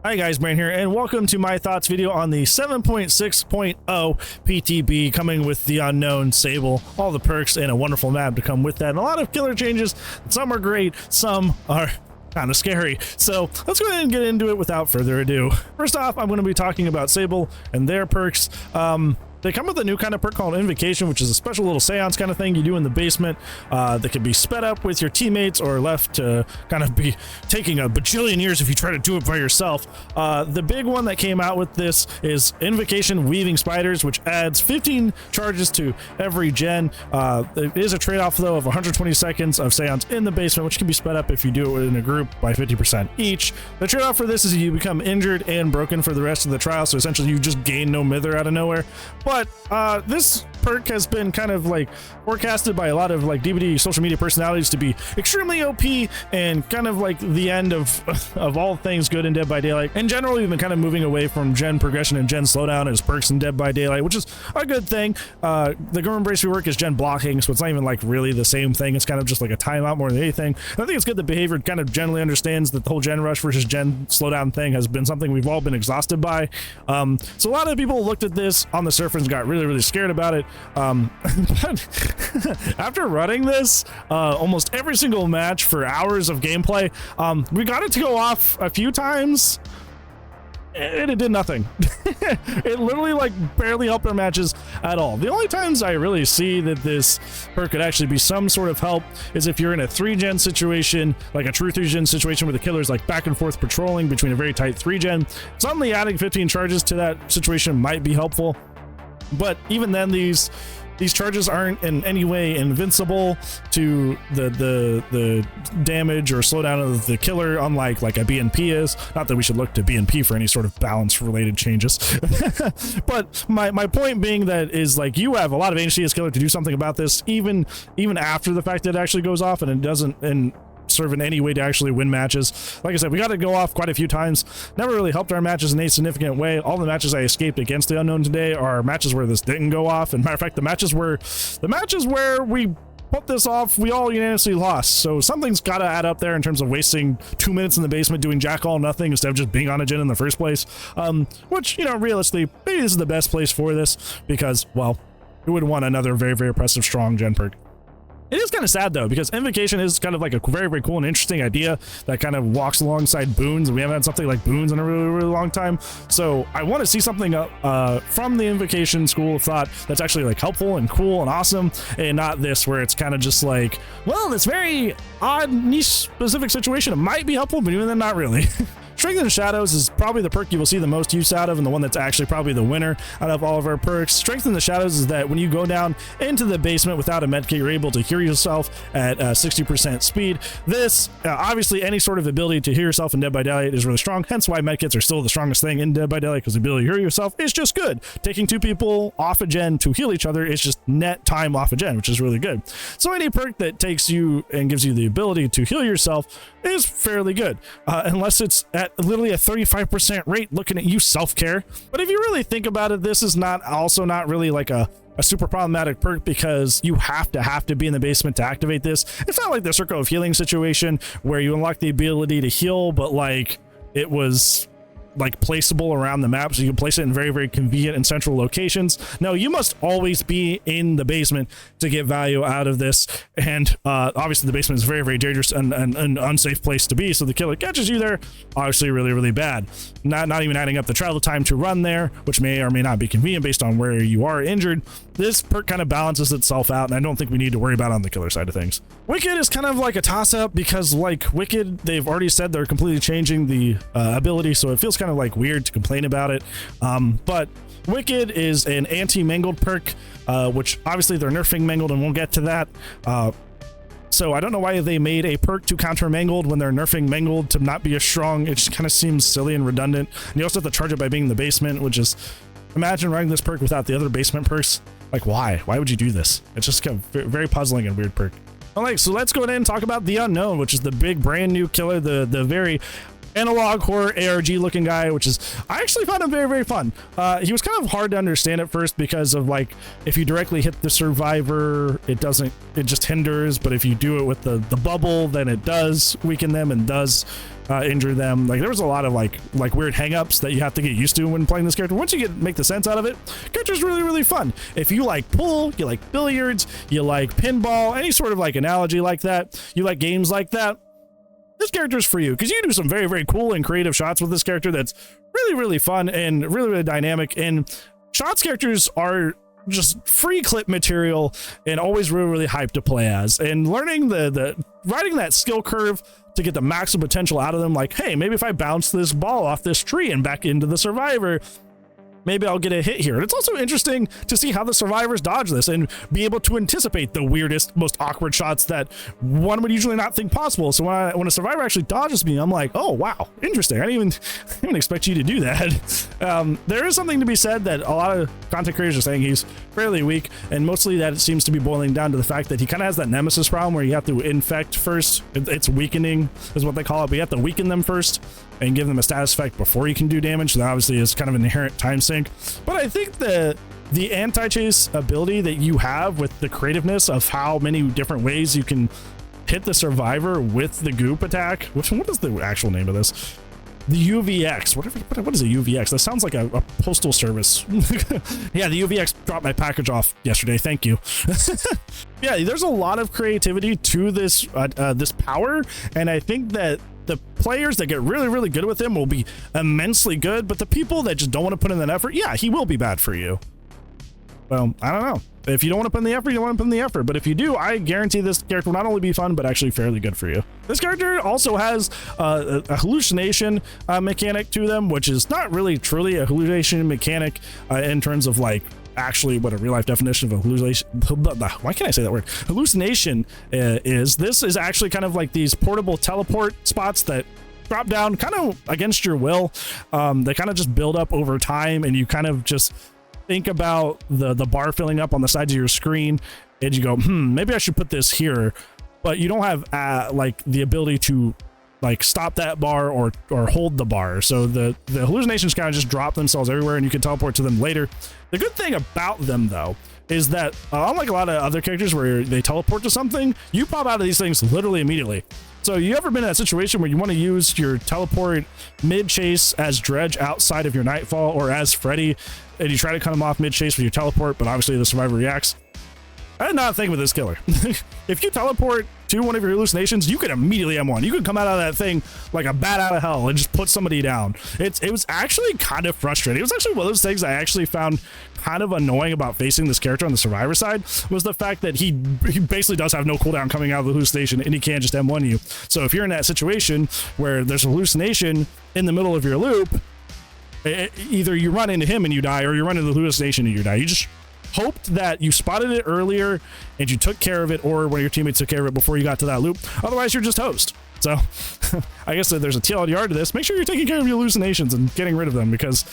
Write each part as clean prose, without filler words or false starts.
Hi guys, Brand here, and welcome to my thoughts video on the 7.6.0 PTB coming with the unknown Sable, all the perks, and a wonderful map to come with that, and a lot of killer changes. Some are great, some are kind of scary. So let's go ahead and get into it without further ado. First off, I'm going to be talking about Sable and their perks. They come with a new kind of perk called Invocation, which is a special little seance kind of thing you do in the basement that can be sped up with your teammates or left to kind of be taking a bajillion years if you try to do it by yourself. The big one that came out with this is Invocation Weaving Spiders, which adds 15 charges to every gen. It is a trade-off, though, of 120 seconds of seance in the basement, which can be sped up if you do it in a group by 50% each. The trade-off for this is you become injured and broken for the rest of the trial, so essentially you just gain no mither out of nowhere. But this perk has been kind of like forecasted by a lot of like DVD social media personalities to be extremely OP and kind of like the end of all things good in Dead by Daylight. In general, we've been kind of moving away from gen progression and gen slowdown as perks in Dead by Daylight, which is a good thing. The Grim Embrace rework is gen blocking, so it's not even like really the same thing. It's kind of just like a timeout more than anything. And I think it's good that Behavior kind of generally understands that the whole gen rush versus gen slowdown thing has been something we've all been exhausted by. So a lot of people looked at this on the surface and got really scared about it. But after running this almost every single match for hours of gameplay, we got it to go off a few times and it did nothing. It literally like barely helped our matches at all. The only times I really see that this perk could actually be some sort of help is if you're in a 3-gen situation, like a true 3-gen situation where the killer's like back and forth patrolling between a very tight 3-gen. Suddenly adding 15 charges to that situation might be helpful. But even then, these charges aren't in any way invincible to the damage or slowdown of the killer, unlike like a BNP is. Not that we should look to BNP for any sort of balance related changes. But my point being that is like you have a lot of agency as killer to do something about this, even after the fact that it actually goes off and it doesn't serve in any way to actually win matches. Like I said, we got to go off quite a few times. Never really helped our matches in a significant way. All the matches I escaped against the unknown today are matches where this didn't go off. And matter of fact, the matches where we put this off, we all unanimously lost. So something's got to add up there in terms of wasting 2 minutes in the basement doing jack all nothing instead of just being on a gen in the first place. Which, you know, realistically, maybe this is the best place for this because, well, we would want another very oppressive strong gen perk. It is kind of sad though, because Invocation is kind of like a very cool and interesting idea that kind of walks alongside boons, and we haven't had something like boons in a really long time. So I want to see something from the Invocation school of thought that's actually like helpful and cool and awesome, and not this where it's kind of just like, well, this very odd niche specific situation, it might be helpful, but even then not really. Strength in the Shadows is probably the perk you will see the most use out of, and the one that's actually probably the winner out of all of our perks. Strength in the Shadows is that when you go down into the basement without a medkit, you're able to heal yourself at 60% speed. This, obviously, any sort of ability to heal yourself in Dead by Daylight is really strong, hence why medkits are still the strongest thing in Dead by Daylight, because the ability to heal yourself is just good. Taking 2 people off a gen to heal each other is just net time off a gen, which is really good. So any perk that takes you and gives you the ability to heal yourself is fairly good, unless it's at literally a 35% rate. Looking at you, Self-Care. But if you really think about it, this is not really like a super problematic perk, because you have to be in the basement to activate this. It's not like the Circle of Healing situation where you unlock the ability to heal, but like it was like placeable around the map, so you can place it in very convenient and central locations. No, you must always be in the basement to get value out of this, and obviously the basement is a very dangerous and an unsafe place to be, so the killer catches you there, obviously really bad. Not even adding up the travel time to run there, which may or may not be convenient based on where you are injured. This perk kind of balances itself out, and I don't think we need to worry about it on the killer side of things. Wicked is kind of like a toss-up, because like Wicked, they've already said they're completely changing the ability, so it feels kind of like weird to complain about it. But Wicked is an anti-mangled perk, which obviously they're nerfing mangled, and we'll get to that. So I don't know why they made a perk to counter mangled when they're nerfing mangled to not be as strong. It just kind of seems silly and redundant. And you also have to charge it by being in the basement, which is, imagine running this perk without the other basement perks. Like, why would you do this? It's just kind of very puzzling and weird perk. All right, so let's go ahead and talk about the unknown, which is the big brand new killer, the very analog horror ARG looking guy, which is, I actually found him very, very fun. He was kind of hard to understand at first because of like, if you directly hit the survivor, it just hinders, but if you do it with the bubble, then it does weaken them and does injure them. Like, there was a lot of like weird hang-ups that you have to get used to when playing this character. Once you make the sense out of it, character's really, really fun. If you like pool, you like billiards, you like pinball, any sort of like analogy like that, you like games like that, this character's for you, because you can do some very, very cool and creative shots with this character that's really, really fun and really, really dynamic. And shots characters are just free clip material and always really, really hyped to play as. And learning riding that skill curve to get the maximum potential out of them, like, hey, maybe if I bounce this ball off this tree and back into the survivor, maybe I'll get a hit here. And it's also interesting to see how the survivors dodge this and be able to anticipate the weirdest, most awkward shots that one would usually not think possible. So when a survivor actually dodges me, I'm like, oh, wow, interesting. I didn't even expect you to do that. There is something to be said that a lot of content creators are saying he's fairly weak, and mostly that it seems to be boiling down to the fact that he kind of has that nemesis problem where you have to infect first. It's weakening is what they call it, but you have to weaken them first and give them a status effect before you can do damage. So that obviously is kind of an inherent time sink. But I think the anti-chase ability that you have with the creativeness of how many different ways you can hit the survivor with the goop attack, what is the actual name of this? The UVX. What is a UVX? That sounds like a postal service. Yeah, the UVX dropped my package off yesterday. Thank you. Yeah, there's a lot of creativity to this this power, and I think that the players that get really, really good with him will be immensely good, but the people that just don't want to put in that effort, yeah, he will be bad for you. Well, I don't know. If you don't want to put in the effort, you don't want to put in the effort. But if you do, I guarantee this character will not only be fun, but actually fairly good for you. This character also has a hallucination mechanic to them, which is not really truly a hallucination mechanic in terms of like actually what a real life definition of a hallucination. Why can't I say that word? Hallucination is. This is actually kind of like these portable teleport spots that drop down kind of against your will. They kind of just build up over time, and you kind of just think about the bar filling up on the sides of your screen, and you go, maybe I should put this here, but you don't have like the ability to like stop that bar or hold the bar. So the hallucinations kind of just drop themselves everywhere, and you can teleport to them later. The good thing about them though is that unlike a lot of other characters where they teleport to something, you pop out of these things literally immediately. So you ever been in that situation where you want to use your teleport mid-chase as Dredge outside of your Nightfall, or as Freddy, and you try to cut him off mid-chase with your teleport, but obviously the survivor reacts? I did not think with this killer. If you teleport to one of your hallucinations, you can immediately M1. You can come out of that thing like a bat out of hell and just put somebody down. It was actually kind of frustrating. It was actually one of those things I actually found kind of annoying about facing this character on the survivor side, was the fact that he basically does have no cooldown coming out of the hallucination, and he can't just M1 you. So if you're in that situation where there's a hallucination in the middle of your loop, either you run into him and you die, or you run into the hallucination and you die. You just hoped that you spotted it earlier and you took care of it, or one of your teammates took care of it before you got to that loop. Otherwise, you're just host. So I guess there's a TLDR to this. Make sure you're taking care of your hallucinations and getting rid of them, because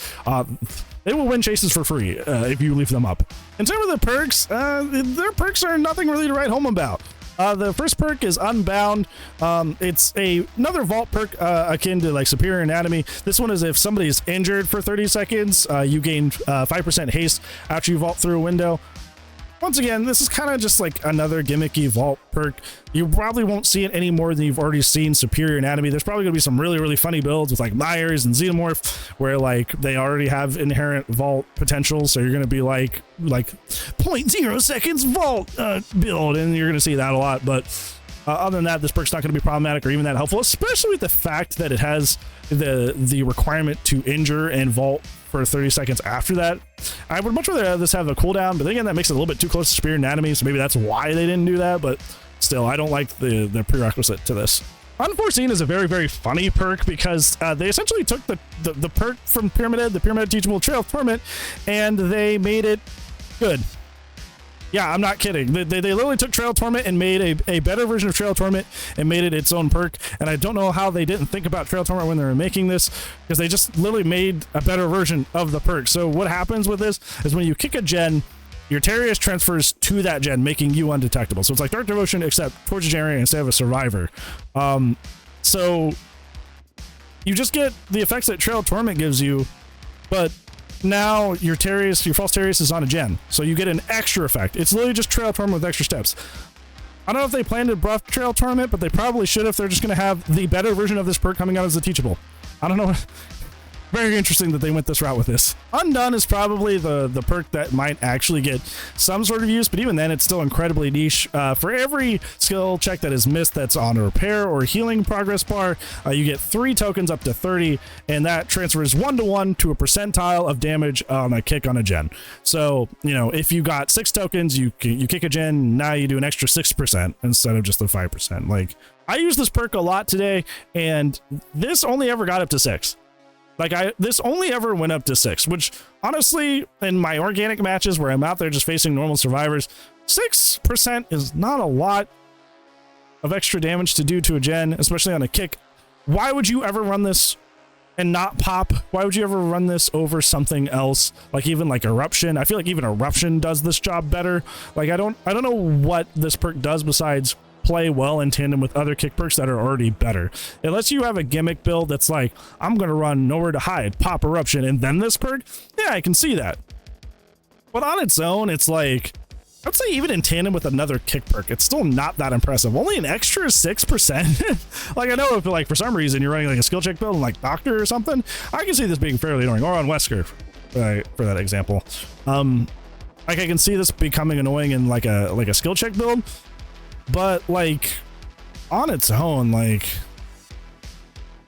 they will win chases for free if you leave them up. In terms of the perks, their perks are nothing really to write home about. The first perk is Unbound. It's another vault perk akin to like Superior Anatomy. This one is if somebody is injured for 30 seconds, you gain 5% haste after you vault through a window. Once again, this is kind of just like another gimmicky vault perk. You probably won't see it any more than you've already seen Superior Anatomy. There's probably going to be some really, really funny builds with like Myers and Xenomorph, where like they already have inherent vault potential. So you're going to be like 0.0 seconds vault build, and you're going to see that a lot. But other than that, this perk's not going to be problematic or even that helpful, especially with the fact that it has the requirement to injure and vault for 30 seconds after that. I would much rather have this have a cooldown, but then again, that makes it a little bit too close to Superior Anatomy, so maybe that's why they didn't do that. But still, I don't like the prerequisite to this. Unforeseen is a very, very funny perk, because they essentially took the perk from Pyramid Head, the Pyramid Head Teachable Trail of Torment, and they made it good. Yeah, I'm not kidding. They literally took Trail Torment and made a better version of Trail Torment and made it its own perk. And I don't know how they didn't think about Trail Torment when they were making this, because they just literally made a better version of the perk. So what happens with this is when you kick a gen, your Terius transfers to that gen, making you undetectable. So it's like Dark Devotion, except towards a gen area instead of a survivor. So you just get the effects that Trail Torment gives you, but now your false Terius is on a gen, so you get an extra effect. It's literally just Trail Torment with extra steps. I don't know if they plan to buff Trail Torment, but they probably should if they're just going to have the better version of this perk coming out as a teachable. I don't know. Very interesting that they went this route with this. Undone is probably the perk that might actually get some sort of use, but even then it's still incredibly niche. For every skill check that is missed that's on a repair or healing progress bar, you get 3 tokens up to 30, and that transfers 1-to-1 to a percentile of damage on a kick on a gen. So, you know, if you got 6 tokens, you kick a gen, now you do an extra 6% instead of just the 5%. Like, I use this perk a lot today, and this only ever got up to 6. Like, this only ever went up to 6, which honestly, in my organic matches where I'm out there just facing normal survivors, 6% is not a lot of extra damage to do to a gen, especially on a kick. Why would you ever run this and not pop? Why would you ever run this over something else? Like even like Eruption. I feel like even Eruption does this job better. Like, I don't know what this perk does besides play well in tandem with other kick perks that are already better. Unless you have a gimmick build that's like, I'm gonna run Nowhere to Hide, pop Eruption, and then this perk, yeah, I can see that. But on its own, it's like, I'd say even in tandem with another kick perk, it's still not that impressive. Only an extra 6%. Like, I know if like for some reason you're running like a skill check build like Doctor or something, I can see this being fairly annoying, or on Wesker for that example. Like, I can see this becoming annoying in like a skill check build. But like on its own, like,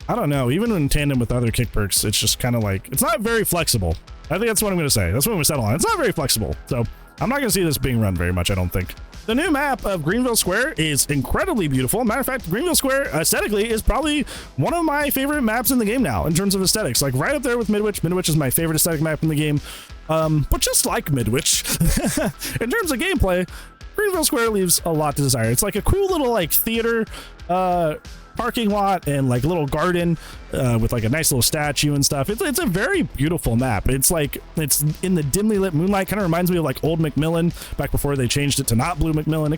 I don't know, even in tandem with other kick perks, it's just kind of like, it's not very flexible. I think that's what I'm going to say. That's what I'm going to settle on. It's not very flexible. So I'm not going to see this being run very much, I don't think. The new map of Greenville Square is incredibly beautiful. Matter of fact, Greenville Square aesthetically is probably one of my favorite maps in the game now in terms of aesthetics. Like right up there with Midwich. Midwich is my favorite aesthetic map in the game. But just like Midwich, in terms of gameplay, Greenville Square leaves a lot to desire. It's like a cool little like theater parking lot and like a little garden with like a nice little statue and stuff. It's a very beautiful map. It's like, it's in the dimly lit moonlight. Kind of reminds me of like old Macmillan back before they changed it to not Blue Macmillan.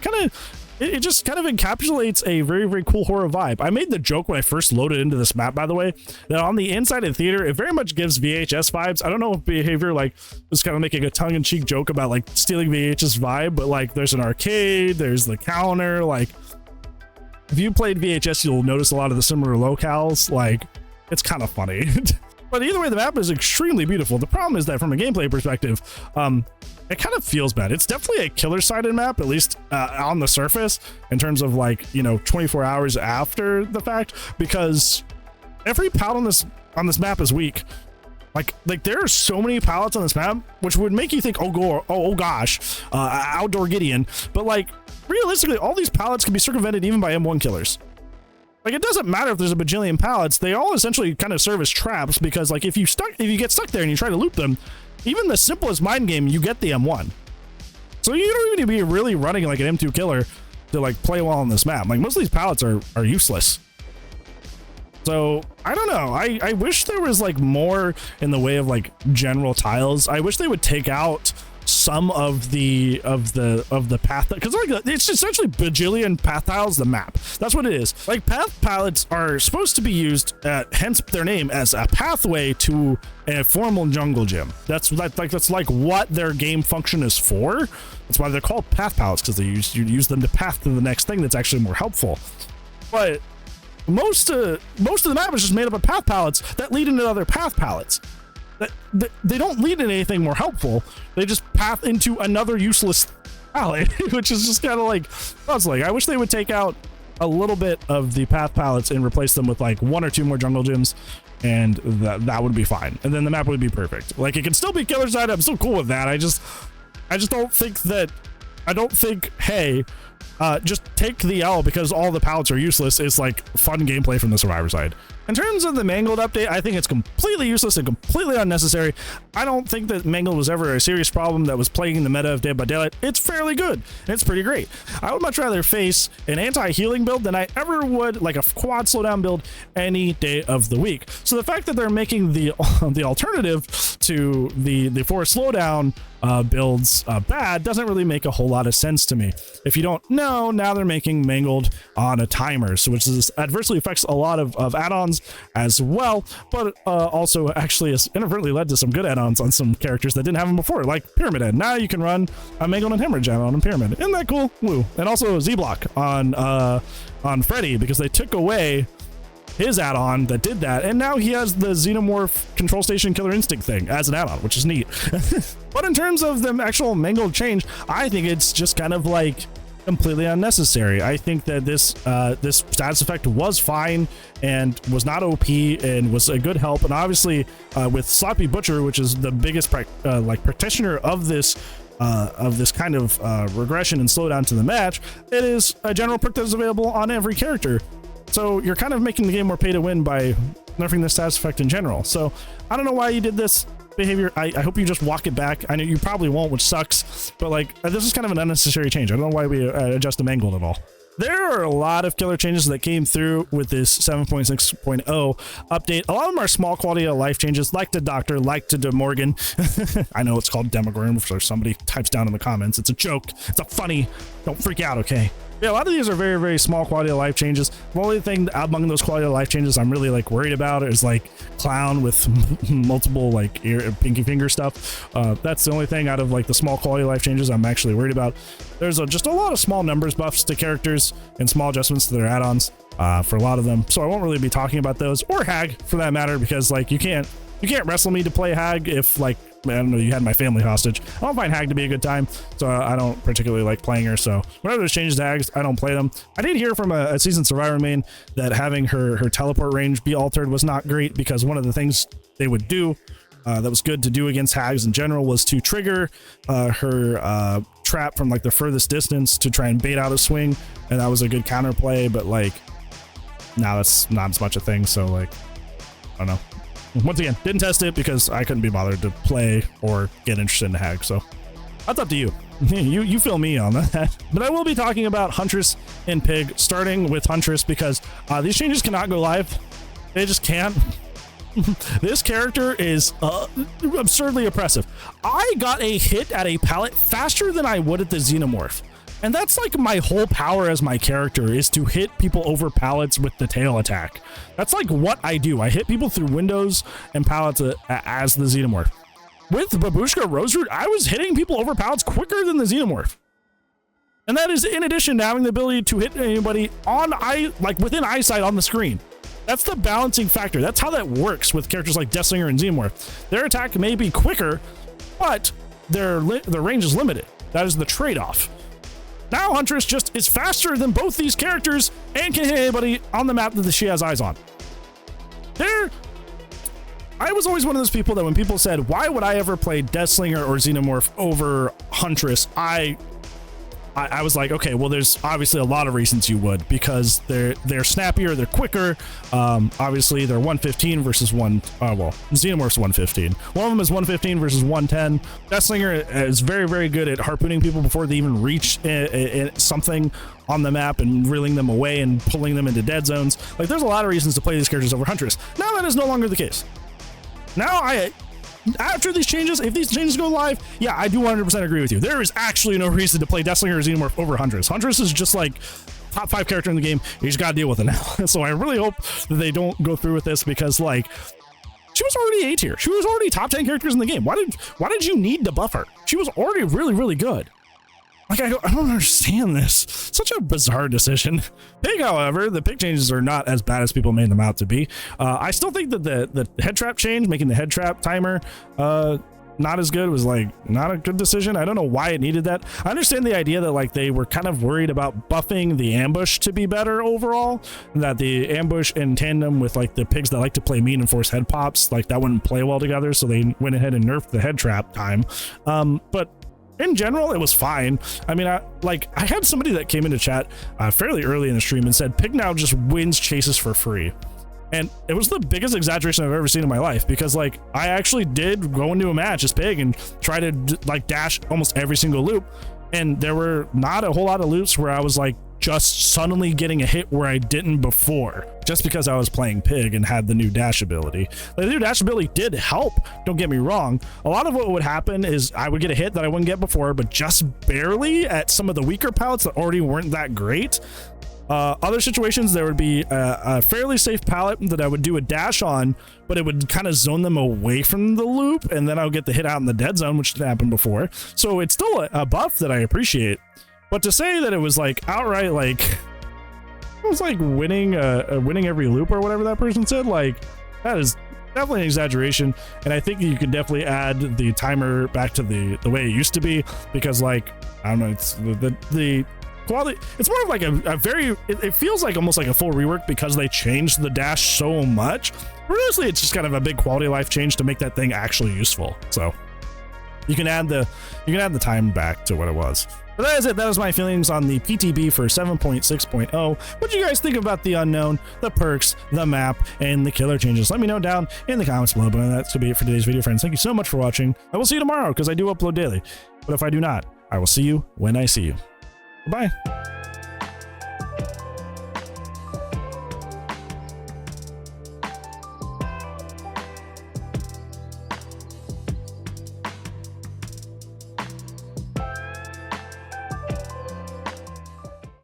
It just kind of encapsulates a very, very cool horror vibe. I made the joke when I first loaded into this map, by the way, that on the inside of the theater, it very much gives VHS vibes. I don't know if behavior like was kind of making a tongue-in-cheek joke about like stealing VHS vibe, but like there's an arcade, there's the counter. Like, if you played VHS, you'll notice a lot of the similar locales. Like, it's kind of funny. But either way, the map is extremely beautiful. The problem is that from a gameplay perspective, it kind of feels bad. It's definitely a killer-sided map, at least on the surface, in terms of like, you know, 24 hours after the fact, because every pallet on this map is weak. Like there are so many pallets on this map, which would make you think, oh gosh, outdoor Gideon. But like, realistically, all these pallets can be circumvented even by M1 killers. Like, it doesn't matter if there's a bajillion pallets, they all essentially kind of serve as traps, because like if you get stuck there and you try to loop them, even the simplest mind game, you get the M1. So you don't even need to be really running like an M2 killer to like play well on this map. Like, most of these pallets are useless. So I don't know. I wish there was like more in the way of like general tiles. I wish they would take out some of the path, because like it's essentially bajillion path tiles the map. That's what it is. Like, path pallets are supposed to be used, hence their name, as a pathway to a formal jungle gym. That's like what their game function is for. That's why they're called path pallets, because you use them to path to the next thing that's actually more helpful. But most of the map is just made up of path pallets that lead into other path pallets. They don't lead in anything more helpful. They just path into another useless pallet, which is just kind of like, I wish they would take out a little bit of the path pallets and replace them with like 1 or 2 more jungle gyms, and that would be fine. And then the map would be perfect. Like, it can still be killer side. I'm still cool with that. I just don't think, hey, just take the L because all the pallets are useless is like fun gameplay from the survivor side. In terms of the Mangled update, I think it's completely useless and completely unnecessary. I don't think that Mangled was ever a serious problem that was plaguing the meta of Dead by Daylight. It's fairly good, and it's pretty great. I would much rather face an anti-healing build than I ever would like a quad slowdown build any day of the week. So the fact that they're making the alternative to the force slowdown builds bad doesn't really make a whole lot of sense to me. If you don't No, now they're making mangled on a timer, so which is adversely affects a lot of add-ons as well, but also actually has inadvertently led to some good add-ons on some characters that didn't have them before, like Pyramid Head. Now you can run a mangled and hemorrhage add-on in Pyramid. Isn't that cool? Woo. And also Z-Block on Freddy, because they took away his add-on that did that, and now he has the Xenomorph Control Station Killer Instinct thing as an add-on, which is neat. But in terms of the actual mangled change, I think it's just kind of like completely unnecessary. I think that this status effect was fine and was not OP and was a good help, and obviously with Sloppy Butcher, which is the biggest practitioner of this kind of regression and slowdown to the match, it is a general perk that is available on every character. So you're kind of making the game more pay to win by nerfing the status effect in general. So I don't know why you did this behavior. I hope you just walk it back. I know you probably won't, which sucks, but like this is kind of an unnecessary change. I don't know why we adjust the mangled at all. There are a lot of killer changes that came through with this 7.6.0 update. A lot of them are small quality of life changes, like to Doctor, like to DeMorgan. I know it's called Demogorgon, so somebody types down in the comments. It's a joke. It's a funny. Don't freak out, okay? Yeah, a lot of these are very, very small quality of life changes. The only thing among those quality of life changes I'm really like worried about is like Clown with multiple like ear, pinky finger stuff. That's the only thing out of like the small quality of life changes I'm actually worried about. There's just a lot of small numbers buffs to characters and small adjustments to their add-ons for a lot of them. So I won't really be talking about those, or Hag for that matter, because like you can't wrestle me to play Hag if like, I don't know, you had my family hostage. I don't find Hag to be a good time, so I don't particularly like playing her. So whenever there's changes to Hags, I don't play them. I did hear from a seasoned Survivor main that having her teleport range be altered was not great, because one of the things they would do that was good to do against Hags in general was to trigger her trap from like the furthest distance to try and bait out a swing, and that was a good counterplay. But like now that's not as much a thing, so like I don't know. Once again, didn't test it because I couldn't be bothered to play or get interested in Hag, so that's up to you. You feel me on that. But I will be talking about Huntress and Pig, starting with Huntress, because these changes cannot go live. They just can't. This character is absurdly oppressive. I got a hit at a pallet faster than I would at the Xenomorph. And that's like my whole power as my character, is to hit people over pallets with the tail attack. That's like what I do. I hit people through windows and pallets as the Xenomorph. With Babushka Roseroot, I was hitting people over pallets quicker than the Xenomorph. And that is in addition to having the ability to hit anybody within eyesight on the screen. That's the balancing factor. That's how that works with characters like Deathslinger and Xenomorph. Their attack may be quicker, but their range is limited. That is the trade-off. Now Huntress just is faster than both these characters and can hit anybody on the map that she has eyes on. I was always one of those people that when people said, why would I ever play Deathslinger or Xenomorph over Huntress, I was like, okay, well, there's obviously a lot of reasons you would, because they're snappier, they're quicker. Obviously, they're 115 versus Xenomorph's 115. One of them is 115 versus 110. Deathslinger is very, very good at harpooning people before they even reach something on the map and reeling them away and pulling them into dead zones. Like, there's a lot of reasons to play these characters over Huntress. Now that is no longer the case. Now after these changes, if these changes go live, yeah, I do 100% agree with you. There is actually no reason to play Deathslinger or Xenomorph over Huntress. Huntress is just like top 5 character in the game. You just gotta deal with it now. So I really hope that they don't go through with this, because like she was already A tier. She was already top 10 characters in the game. Why did you need to buff her? She was already really, really good. Like, I don't understand this. Such a bizarre decision. Pig, however, the Pig changes are not as bad as people made them out to be. I still think that the head trap change, making the head trap timer not as good, was like not a good decision. I don't know why it needed that. I understand the idea that like they were kind of worried about buffing the ambush to be better overall, that the ambush in tandem with like the pigs that like to play mean and force head pops, like that wouldn't play well together, so they went ahead and nerfed the head trap time. But in general, it was fine. I mean, I had somebody that came into chat fairly early in the stream and said Pig now just wins chases for free. And it was the biggest exaggeration I've ever seen in my life, because like I actually did go into a match as Pig and try to like dash almost every single loop. And there were not a whole lot of loops where I was like just suddenly getting a hit where I didn't before, just because I was playing Pig and had the new dash ability. The new dash ability did help, don't get me wrong. A lot of what would happen is I would get a hit that I wouldn't get before, but just barely at some of the weaker pallets that already weren't that great. Other situations, there would be a fairly safe pallet that I would do a dash on, but it would kind of zone them away from the loop, and then I would get the hit out in the dead zone, which didn't happen before. So it's still a buff that I appreciate. But to say that it was like outright, like, it was like winning every loop or whatever that person said, like, that is definitely an exaggeration. And I think you could definitely add the timer back to the way it used to be, because, like, I don't know, it's the quality, it's more of like a very, it feels like almost like a full rework because they changed the dash so much. Honestly, it's just kind of a big quality of life change to make that thing actually useful. So you can add the time back to what it was. But that is it. That was my feelings on the PTB for 7.6.0. What do you guys think about the unknown, the perks, the map, and the killer changes? Let me know down in the comments below. But that's going to be it for today's video, friends. Thank you so much for watching. I will see you tomorrow because I do upload daily. But if I do not, I will see you when I see you. Bye.